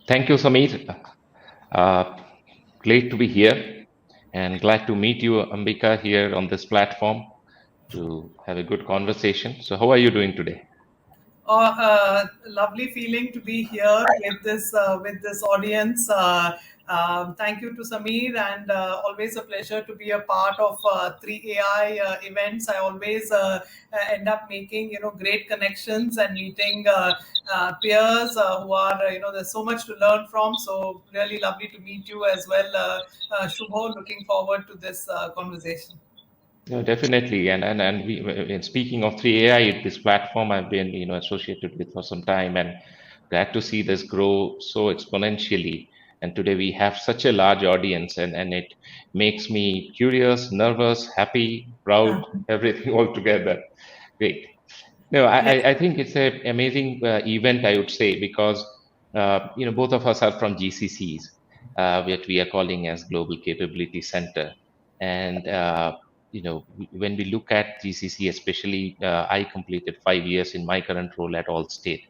Thank you, Sameer. Uh, Great to be here and glad to meet you, Ambica, here on this platform to have a good conversation. So, how are you doing today? Lovely feeling to be here with this audience. Thank you to Sameer, and always a pleasure to be a part of three AI events. I always end up making great connections and meeting peers who are there's so much to learn from. So really lovely to meet you as well, Shubho. Looking forward to this conversation. No, definitely. And speaking of 3AI, this platform I've been associated with for some time, and glad to see this grow so exponentially. And today we have such a large audience, and it makes me curious, nervous, happy, proud, everything all together. Great. No, Yes. I think it's an amazing event, I would say, because both of us are from GCCs, which we are calling as Global Capability Center. And when we look at GCC, especially, I completed 5 years in my current role at Allstate.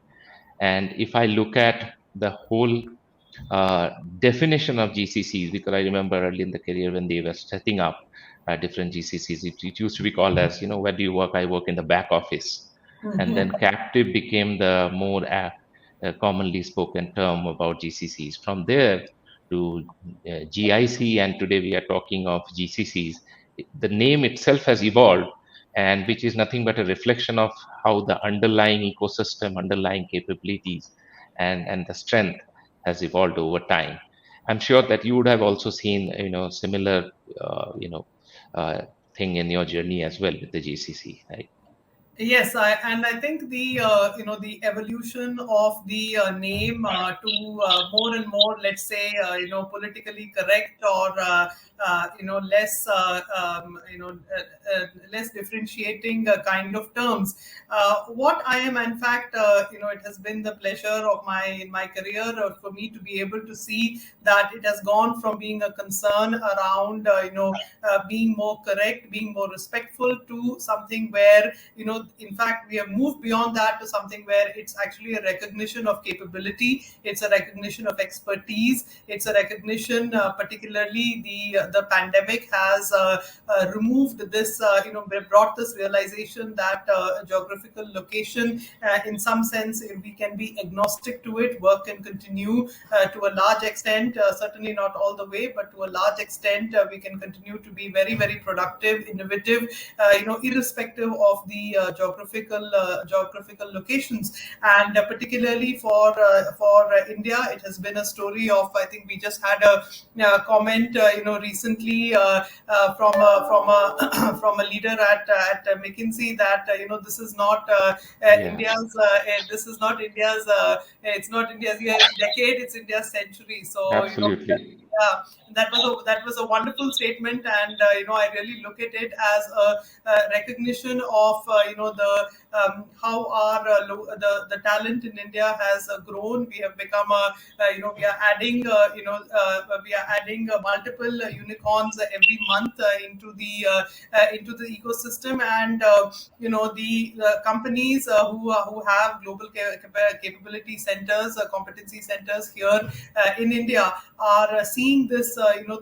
And if I look at the whole uh, definition of GCCs, because I remember early in the career when they were setting up different GCCs, it used to be called as, where do you work? I work in the back office. And then captive became the more commonly spoken term about GCCs. From there to GIC, and today we are talking of GCCs. The name itself has evolved, and which is nothing but a reflection of how the underlying ecosystem, underlying capabilities, and the strength has evolved over time. I'm sure that you would have also seen, similar, uh, thing in your journey as well with the GCC, right? Yes, and I think the the evolution of the name to more and more, let's say, politically correct or less less differentiating kind of terms. What I am, in fact, it has been the pleasure of my career for me to be able to see that it has gone from being a concern around being more correct, being more respectful, to something where in fact we have moved beyond that to something where it's actually a recognition of capability, it's a recognition of expertise, it's a recognition, particularly the pandemic has removed this brought this realization that geographical location, in some sense, we can be agnostic to it. Work can continue to a large extent, certainly not all the way, but to a large extent we can continue to be very, very productive, innovative, irrespective of the geographical locations. And particularly for India, it has been a story of, I think we just had a comment recently from a leader at McKinsey, that this is not Yeah, India's this is not India's it's not India's decade, it's India's century. So absolutely. yeah, that was a wonderful statement, and I really look at it as a recognition of the how our the talent in India has grown. We have become a we are adding multiple unicorns every month into the ecosystem, and the companies who have global capability centers, competency centers here in India, are seeing this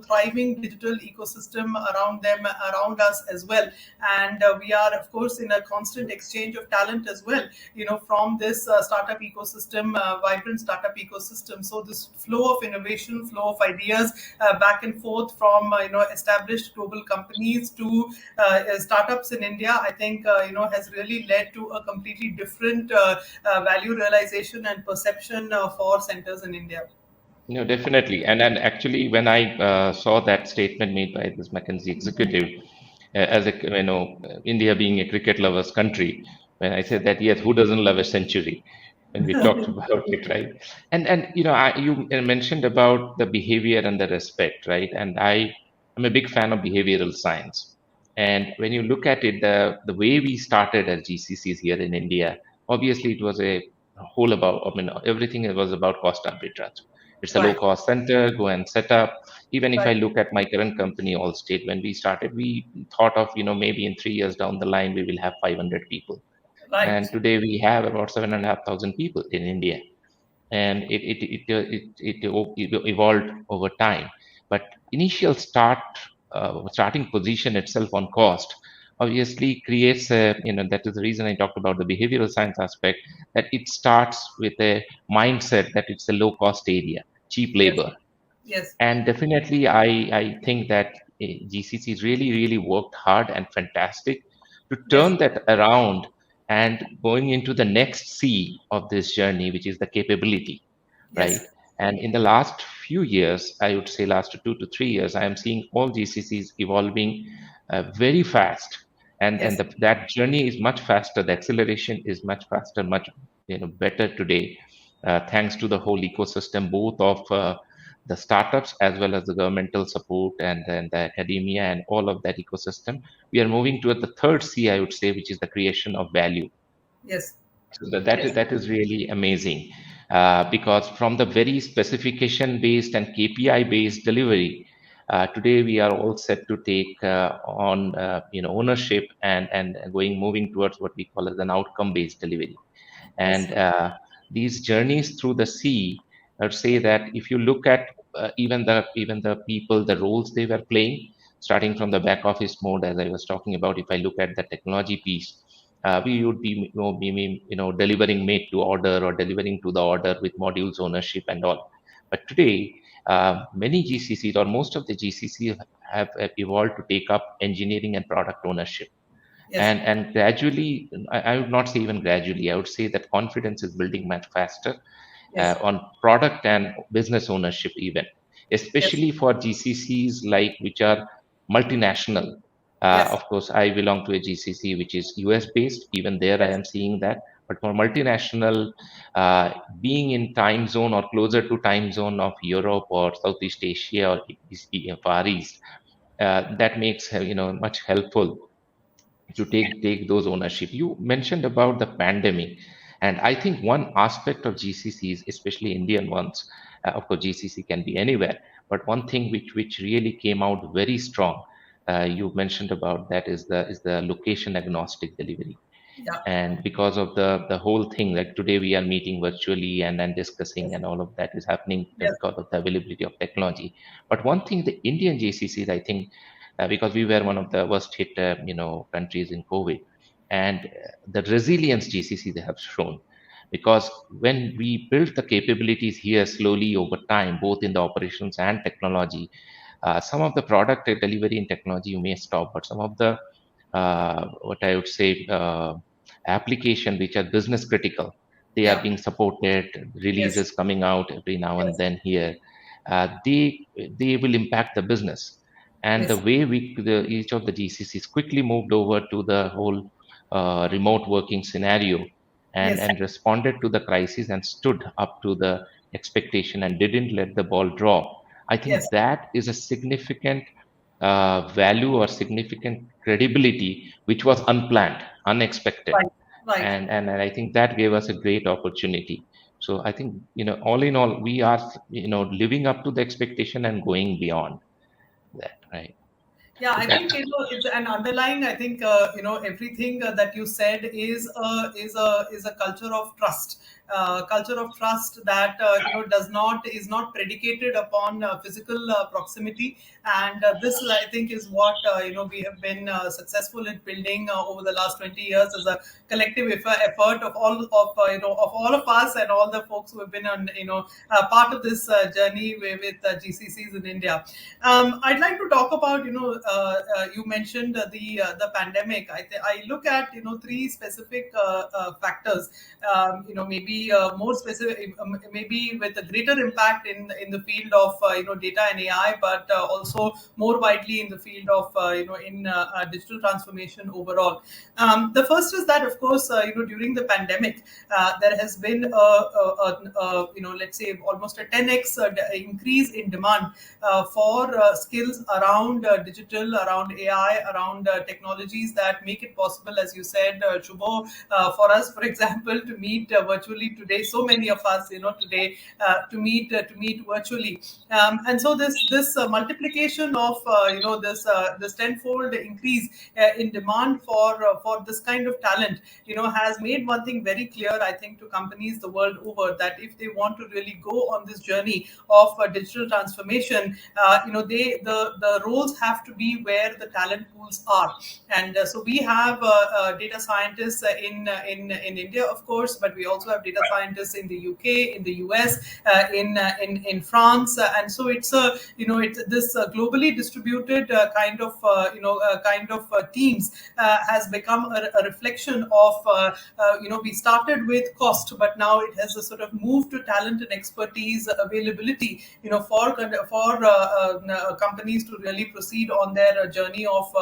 thriving digital ecosystem around them, around us as well. And we are, of course, in a constant exchange of talent as well, from this startup ecosystem, vibrant startup ecosystem. So this flow of innovation, flow of ideas back and forth from established global companies to startups in India, I think has really led to a completely different value realization and perception for centers in India. No, definitely. And actually, when I saw that statement made by this McKinsey executive, as a, India being a cricket lovers country, when I said that, yes, who doesn't love a century? When we talked about it, right? And you mentioned about the behavior and the respect, right? And I'm a big fan of behavioral science. And when you look at it, the way we started as GCCs here in India, obviously it was a whole about, everything was about cost arbitrage. It's a low Right, cost center, go and set up. Even if I right, look at my current company, Allstate, when we started, we thought of, maybe in 3 years down the line, we will have 500 people. And right. today we have about 7,500 people in India. and it evolved over time. But initial starting position itself on cost obviously creates a, that is the reason I talked about the behavioral science aspect, that it starts with a mindset that it's a low cost area, cheap Yes. labor. Yes. And definitely, I think that GCCs really worked hard and fantastic to Yes. turn that around and going into the next C of this journey, which is the capability, right? Yes. And in the last few years, I would say last 2 to 3 years, I am seeing all GCCs evolving very fast, and Yes. that journey is much faster. The acceleration is much faster, much better today, thanks to the whole ecosystem, both of the startups as well as the governmental support and then the academia and all of that ecosystem. We are moving toward the third C, I would say, which is the creation of value. Yes. So that is really amazing, because from the very specification based and KPI based delivery, today we are all set to take on ownership and going moving towards what we call as an outcome based delivery. Yes. And these journeys through the sea, I would say that if you look at even the people, the roles they were playing, starting from the back office mode, as I was talking about. If I look at the technology piece, we would be delivering made to order or delivering to the order with modules ownership and all. But today, many GCCs or most of the GCCs have evolved to take up engineering and product ownership, Yes. and gradually, I would not say even gradually, I would say that confidence is building much faster Yes. on product and business ownership even, Yes. especially for GCCs like which are multinational. Yes. Of course, I belong to a GCC which is US based. Even there, I Yes. am seeing that. But for multinational, being in time zone or closer to time zone of Europe or Southeast Asia or Far East, that makes much helpful to take those ownership. You mentioned about the pandemic, and I think one aspect of GCCs, especially Indian ones, of course GCC can be anywhere, but one thing which really came out very strong, you mentioned about that, is the location agnostic delivery. Yeah. And because of the whole thing, like today we are meeting virtually and discussing, Yes. and all of that is happening Yes. because of the availability of technology. But one thing, the Indian GCCs, I think, because we were one of the worst hit countries in COVID, and the resilience GCC they have shown, because when we built the capabilities here slowly over time, both in the operations and technology, some of the product delivery and technology you may stop, but some of the what I would say, application which are business critical, they are Yeah. being supported. Yes. Releases coming out every now and Yes. then here. They will impact the business, and the Yes. way each of the GCCs quickly moved over to the whole remote working scenario, and Yes. and responded to the crisis and stood up to the expectation and didn't let the ball drop. I think Yes. that is a significant value or significant credibility which was unplanned, unexpected, Right. Right. and I think that gave us a great opportunity. So I think, all in all, we are living up to the expectation and going beyond that, right? Yeah, So I that think it's an underlying. I think everything that you said is a culture of trust. Culture of trust that does not is not predicated upon physical proximity, and this I think is what we have been successful in building over the last 20 years as a collective effort of all of us and all the folks who have been on part of this journey with GCCs in India. I'd like to talk about you mentioned the pandemic. I look at three specific factors. Maybe more specific, maybe with a greater impact in the field of data and AI, but also more widely in the field of in digital transformation overall. The first is that, of course, during the pandemic, there has been let's say almost a 10x increase in demand for skills around digital, around AI, around technologies that make it possible, as you said, Shubho, for us, for example, to meet virtually virtually today. So many of us, today to meet virtually, and so this multiplication of this tenfold increase in demand for this kind of talent, has made one thing very clear, I think, to companies the world over, that if they want to really go on this journey of digital transformation, the roles have to be where the talent pools are. And so we have data scientists in India, of course, but we also have data scientists in the UK, in the US, in France, and so it's a it's this globally distributed kind of teams has become a reflection of we started with cost, but now it has a sort of moved to talent and expertise availability, for companies to really proceed on their journey of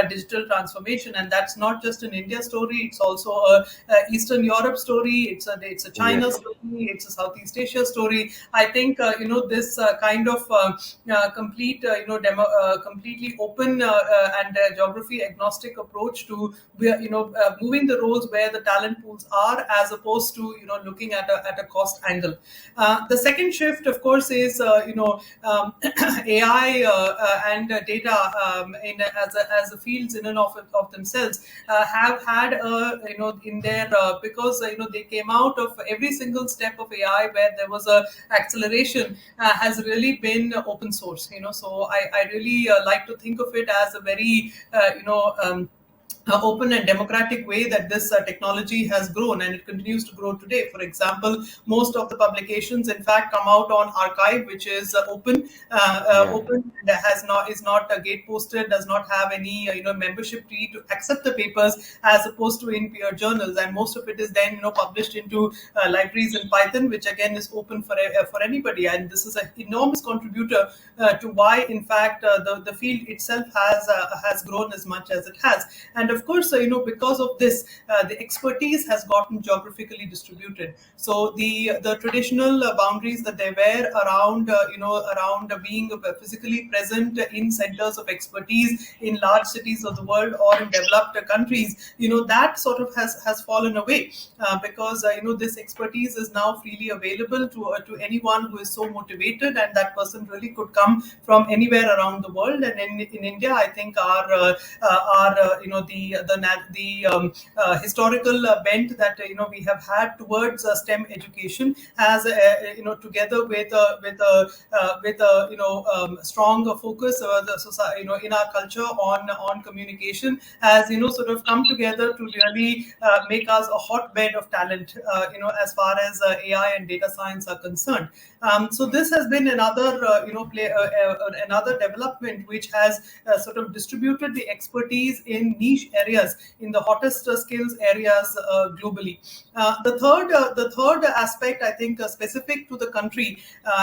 digital transformation. And that's not just an India story; it's also a Eastern Europe story. It's a China Yes. story. It's a Southeast Asia story. I think this kind of complete completely open and geography agnostic approach to moving the roles where the talent pools are, as opposed to looking at a cost angle. The second shift, of course, is AI and data as a fields in and of themselves have had in their because they came out of every single step of AI where there was a acceleration, has really been open source. So I really like to think of it as a very open and democratic way that this technology has grown, and it continues to grow today. For example, most of the publications, in fact, come out on archive, which is Yeah. open, and is not gate posted, does not have any membership fee to accept the papers, as opposed to in peer journals. And most of it is then published into libraries in Python, which again is open for anybody. And this is an enormous contributor to why, in fact, the field itself has grown as much as it has. And of course, because of this, the expertise has gotten geographically distributed. So the traditional boundaries that there were around around being physically present in centers of expertise in large cities of the world or in developed countries, that sort of has fallen away, because this expertise is now freely available to anyone who is so motivated, and that person really could come from anywhere around the world. And in India, I think our historical bent that we have had towards STEM education has together with strong focus the society, in our culture on communication, has sort of come together to really make us a hotbed of talent, as far as AI and data science are concerned. So this has been another another development which has sort of distributed the expertise in niche areas, in the hottest skills areas globally. The third aspect, I think, specific to the country,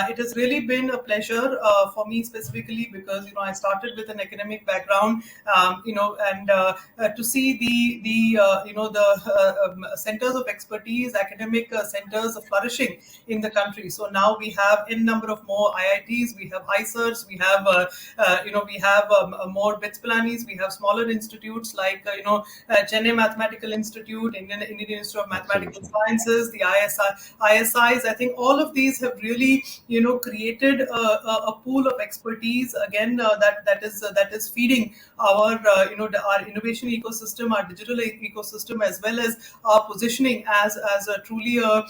it has really been a pleasure for me specifically, because I started with an academic background, and to see the centers of expertise, academic centers flourishing in the country. So now we have n number of more IITs, we have ICERs, we have more BITS Pilanis, we have smaller institutes like Chennai Mathematical Institute, Indian Institute of Mathematical Absolutely. Sciences, the ISIs. I think all of these have really created a pool of expertise again, that is feeding our our innovation ecosystem, our digital ecosystem, as well as our positioning as a truly a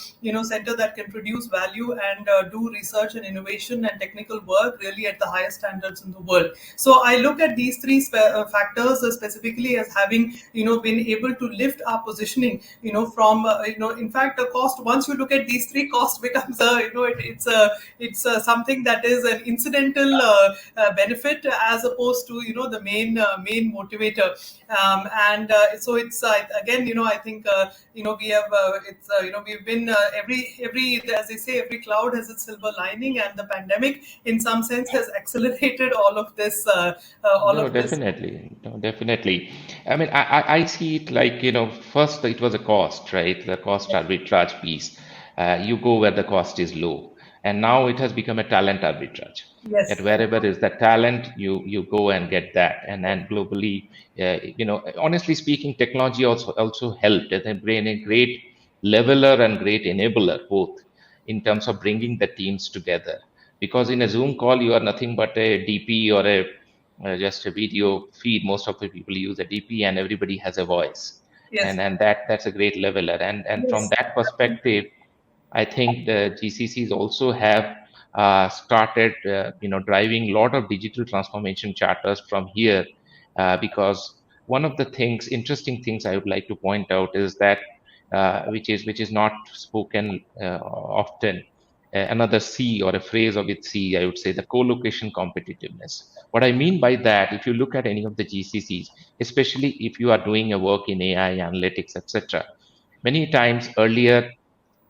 center that can produce value and do research and innovation and technical work really at the highest standards in the world. So I look at these three factors specifically as having been able to lift our positioning from in fact, the cost, once you look at these three, cost becomes it's something that is an incidental benefit, as opposed to the main motivator. And so it's again, I think we have we've been every as they say, every cloud has its silver lining, and the pandemic in some sense has accelerated all of this all No, of this. definitely. No, definitely. I mean, I see it like, first it was a cost, right? The cost arbitrage piece. You go where the cost is low. And now it has become a talent arbitrage. That Yes. wherever is the talent, you go and get that. And then globally, honestly speaking, technology also helped. It has been a great leveler and great enabler both in terms of bringing the teams together. Because in a Zoom call, you are nothing but a DP or a just a video feed. Most of the people use a DP, and everybody has a voice, Yes. and that's a great leveler. And from Yes. that perspective, I think the GCCs also have started, driving a lot of digital transformation charters from here, because one of the interesting things I would like to point out is that, which is not spoken often. Another C or a phrase of its C, I would say the co-location competitiveness. What I mean by that, if you look at any of the GCCs, especially if you are doing a work in AI, analytics, etc., many times earlier,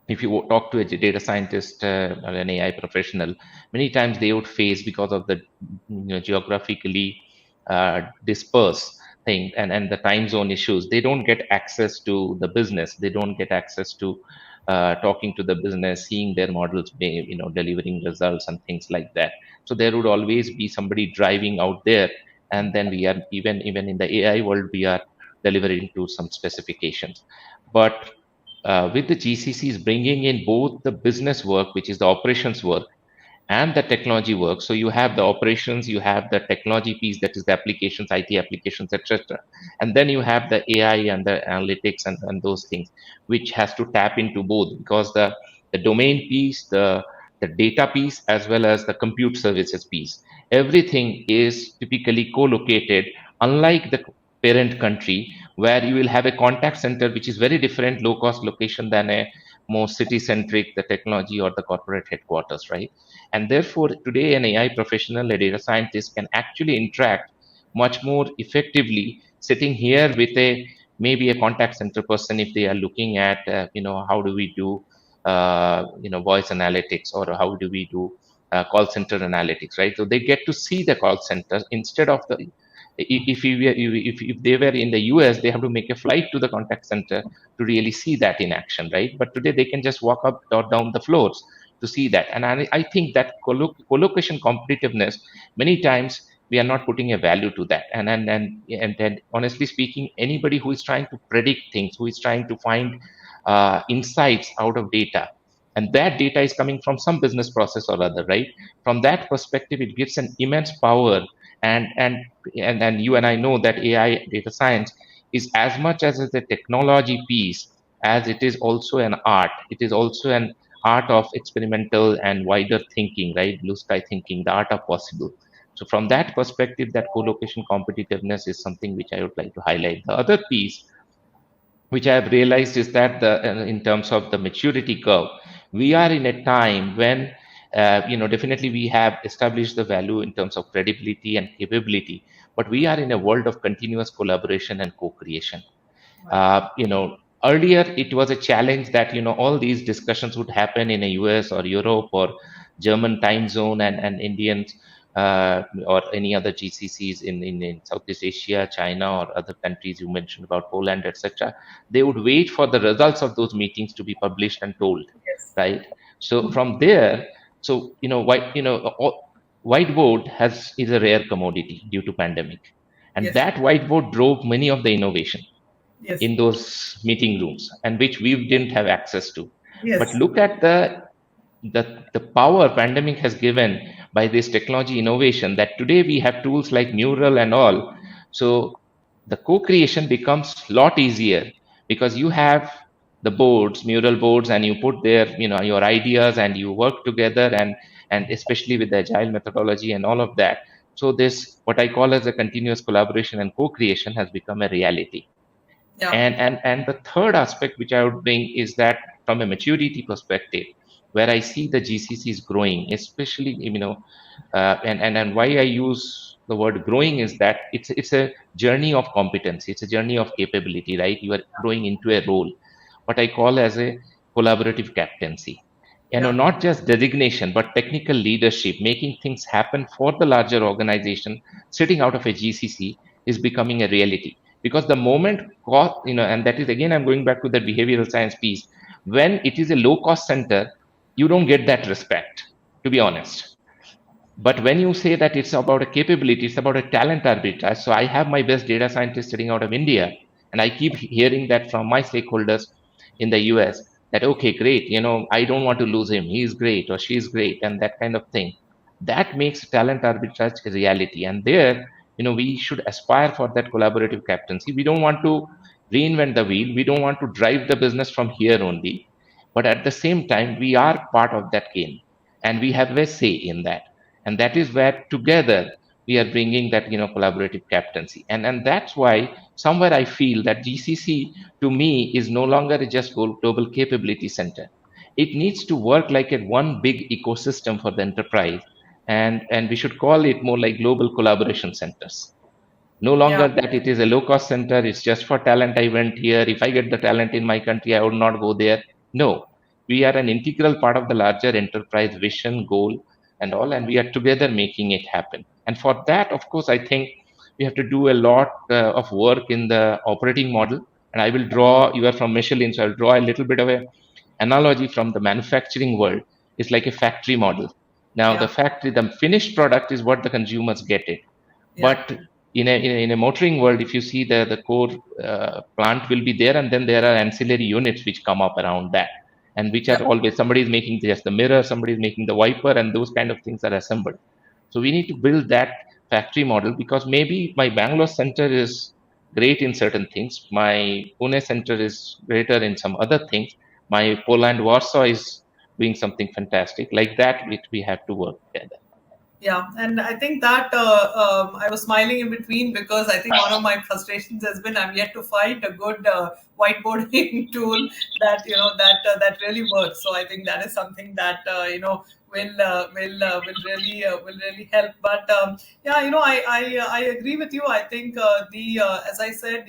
if you talk to a data scientist or an AI professional, many times they would face, because of the geographically dispersed thing and the time zone issues, they don't get access to the business. They don't get access to talking to the business, seeing their models, delivering results and things like that. So there would always be somebody driving out there, and then we are even in the AI world, we are delivering to some specifications. But with the GCCs bringing in both the business work, which is the operations work, and the technology work. So you have the operations, you have the technology piece, that is the applications, IT applications, etc. And then you have the AI and the analytics and those things, which has to tap into both, because the domain piece, the data piece, as well as the compute services piece, everything is typically co-located, unlike the parent country, where you will have a contact center, which is very different, low cost location than a more city centric, the technology or the corporate headquarters, right? And therefore, today an AI professional, a data scientist can actually interact much more effectively sitting here with a maybe a contact center person, if they are looking at, how do we do, voice analytics, or how do we do call center analytics, right? So they get to see the call center instead of the, if they were in the US, they have to make a flight to the contact center to really see that in action, right? But today they can just walk up or down the floors to see that. And I think that collocation competitiveness, many times we are not putting a value to that. And then, honestly speaking, anybody who is trying to predict things, who is trying to find insights out of data, and that data is coming from some business process or other, right? From that perspective, it gives an immense power. And you and I know that AI data science is as much as a technology piece as it is also an art. It is also an art of experimental and wider thinking, right? Blue sky thinking, the art of possible. So from that perspective, that co-location competitiveness is something which I would like to highlight. The other piece which I have realized is that in terms of the maturity curve, we are in a time when, definitely we have established the value in terms of credibility and capability, but we are in a world of continuous collaboration and co-creation. Right. Earlier it was a challenge that, all these discussions would happen in a US or Europe or German time zone, and Indians, or any other GCCs in Southeast Asia, China, or other countries you mentioned about Poland, etc. They would wait for the results of those meetings to be published and told, Yes. right? So from there, so whiteboard is a rare commodity due to pandemic, and Yes. that whiteboard drove many of the innovation Yes. in those meeting rooms, and which we didn't have access to. But Yes. look at the power pandemic has given by this technology innovation, that today we have tools like Mural and all. So the co-creation becomes a lot easier, because you have the boards, Mural boards, and you put there, your ideas, and you work together, and especially with the agile methodology and all of that. So this, what I call as a continuous collaboration and co-creation, has become a reality. Yeah. And the third aspect which I would bring is that, from a maturity perspective, where I see the GCCs growing, especially, and why I use the word growing is that it's a journey of competence, it's a journey of capability, right? You are growing into a role, what I call as a collaborative captaincy. Yeah. Not just designation, but technical leadership, making things happen for the larger organization, sitting out of a GCC, is becoming a reality. Because the moment cost, and that is again, I'm going back to the behavioral science piece. When it is a low cost center, you don't get that respect, to be honest. But when you say that it's about a capability, it's about a talent arbitrage. So I have my best data scientist sitting out of India, and I keep hearing that from my stakeholders. in the US that, okay, great, I don't want to lose him. He's great or she's great, and that kind of thing. That makes talent arbitrage a reality. And there, we should aspire for that collaborative captaincy. We don't want to reinvent the wheel. We don't want to drive the business from here only. But at the same time, we are part of that game and we have a say in that. And that is where together we are bringing that, collaborative captaincy. And that's why somewhere I feel that GCC to me is no longer just global capability center. It needs to work like a one big ecosystem for the enterprise, and we should call it more like global collaboration centers. No Yeah. longer that it is a low cost center, it's just for talent. I went here. If I get the talent in my country, I would not go there. No, we are an integral part of the larger enterprise vision, goal, and all, and we are together making it happen. And for that, of course, I think we have to do a lot of work in the operating model. And I will draw, you are from Michelin, so I'll draw a little bit of a analogy from the manufacturing world. It's like a factory model. Now, the Yeah. factory, the finished product is what the consumers get it. Yeah. But in a motoring world, if you see the core plant will be there, and then there are ancillary units which come up around that, and which Yeah. are always somebody is making just the mirror, somebody is making the wiper, and those kind of things are assembled. So we need to build that factory model, because maybe my Bangalore center is great in certain things, my Pune center is greater in some other things, my Poland Warsaw is doing something fantastic like that, which we have to work together. Yeah, and I think that I was smiling in between because I think one of my frustrations has been I'm yet to find a good whiteboarding tool that that really works. So I think that is something that will really help. But yeah, I agree with you. I think the as I said,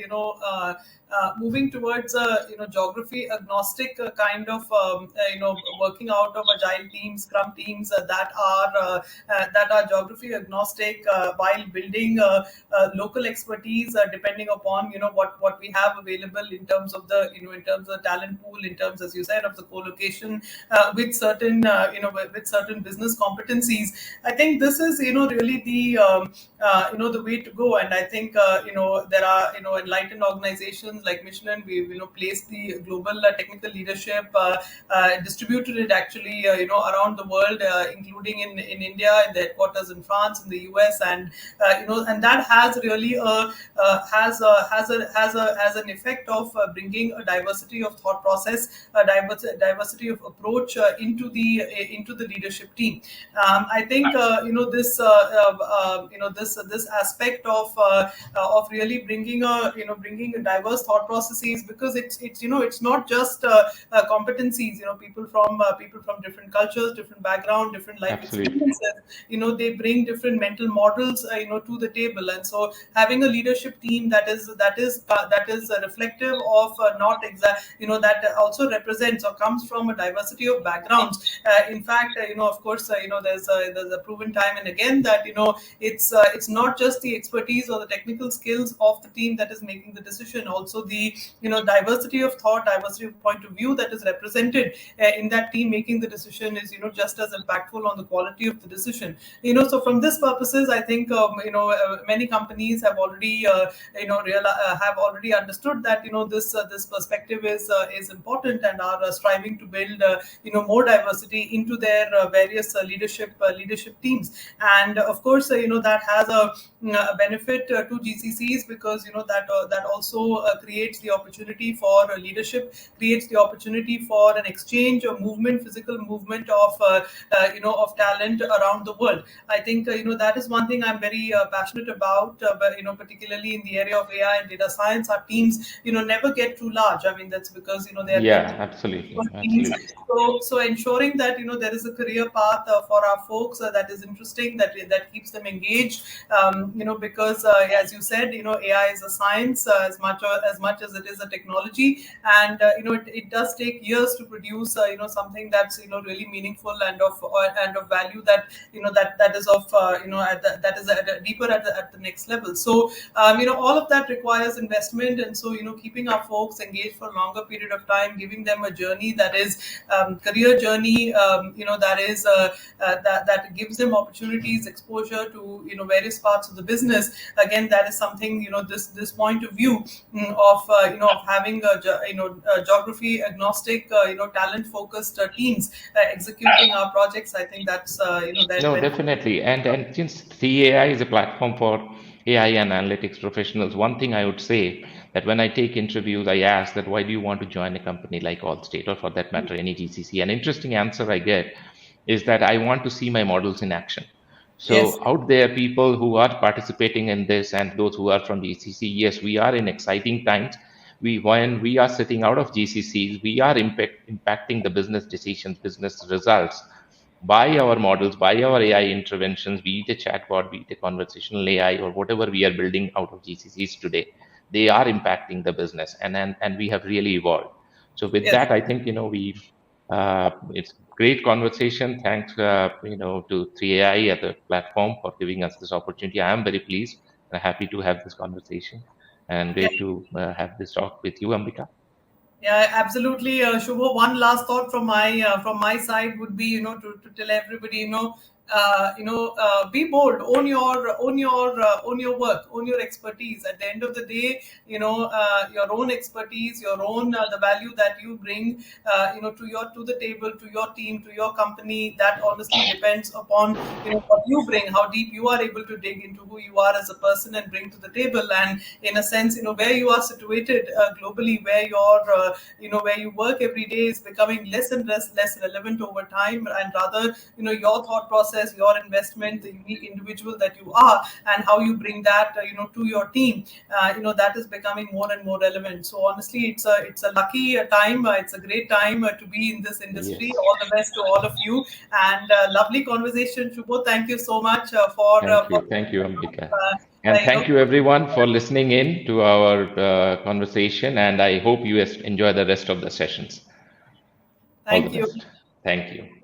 moving towards a geography agnostic kind of working out of agile teams, scrum teams that are geography agnostic while building local expertise depending upon what we have available in terms of the in terms of talent pool, in terms, as you said, of the co-location with certain with certain business competencies. I think this is really the the way to go. And I think there are enlightened organizations like Michelin. We placed the global technical leadership, distributed it actually around the world, including in India, in the headquarters in France, in the US, and and that has really has an effect of bringing a diversity of thought process, a diversity of approach into the leadership team. I think this aspect of really bringing a diverse thought processes, because it's not just competencies. People from different cultures, different background, different life Absolutely. experiences. They bring different mental models to the table. And so having a leadership team that is reflective of not exact that also represents or comes from a diversity of backgrounds. In fact, of course, there's a proven time and again that it's not just the expertise or the technical skills of the team that is making the decision. Also the diversity of thought, diversity of point of view that is represented in that team making the decision is just as impactful on the quality of the decision. So from this purposes, I think many companies have already have already understood that this perspective is important, and are striving to build more diversity into their various leadership teams. And of course, that has a benefit to GCCs, because that also creates the opportunity for leadership, creates the opportunity for an exchange or movement, physical movement of talent around the world. I think that is one thing I'm very passionate about, but particularly in the area of AI and data science. Our teams never get too large. I mean, that's because they are Yeah, meant absolutely, for teams. absolutely. So ensuring that there is a career path for our folks that is interesting, that keeps them engaged. Because as you said, AI is a science as much as it is a technology, and it does take years to produce something that's really meaningful and of value, that is of that is deeper at the next level. So all of that requires investment, and so keeping our folks engaged for a longer period of time, giving them a journey that is career journey, is that gives them opportunities, exposure to various parts of the business. Again, that is something, this point of view, of of having geography agnostic, talent focused teams executing our projects. I think that's that No, very. definitely. And since CAI is a platform for AI and analytics professionals, one thing I would say that when I take interviews, I ask that why do you want to join a company like Allstate or for that matter any GCC? An interesting answer I get is that I want to see my models in action. Yes, So out there, people who are participating in this and those who are from GCC, yes, we are in exciting times. When we are sitting out of GCCs, we are impacting the business decisions, business results by our models, by our AI interventions, be it a chatbot, be it a conversational AI, or whatever we are building out of GCCs today, they are impacting the business, and we have really evolved. So with yes. that, I think it's great conversation. Thanks, to 3AI as a platform for giving us this opportunity. I am very pleased and happy to have this conversation, and Yeah. great to have this talk with you, Ambika. Yeah, absolutely, Shubho. One last thought from my side would be, to tell everybody, be bold, own your work, own your expertise. At the end of the day, your own expertise, your own the value that you bring, to the table, to your team, to your company. That honestly depends upon what you bring, how deep you are able to dig into who you are as a person and bring to the table, and in a sense, where you are situated globally, where where you work every day is becoming less and less relevant over time, and rather your thought process, your investment, the unique individual that you are, and how you bring that to your team, that is becoming more and more relevant. So honestly, it's a lucky time, it's a great time to be in this industry. Yes. All the best to all of you, and lovely conversation, Shubho. Thank you so much for Thank you, Ambika. uh, And you know thank you everyone for listening in to our conversation. And I hope you enjoy the rest of the sessions. All the thank you. best. Thank you.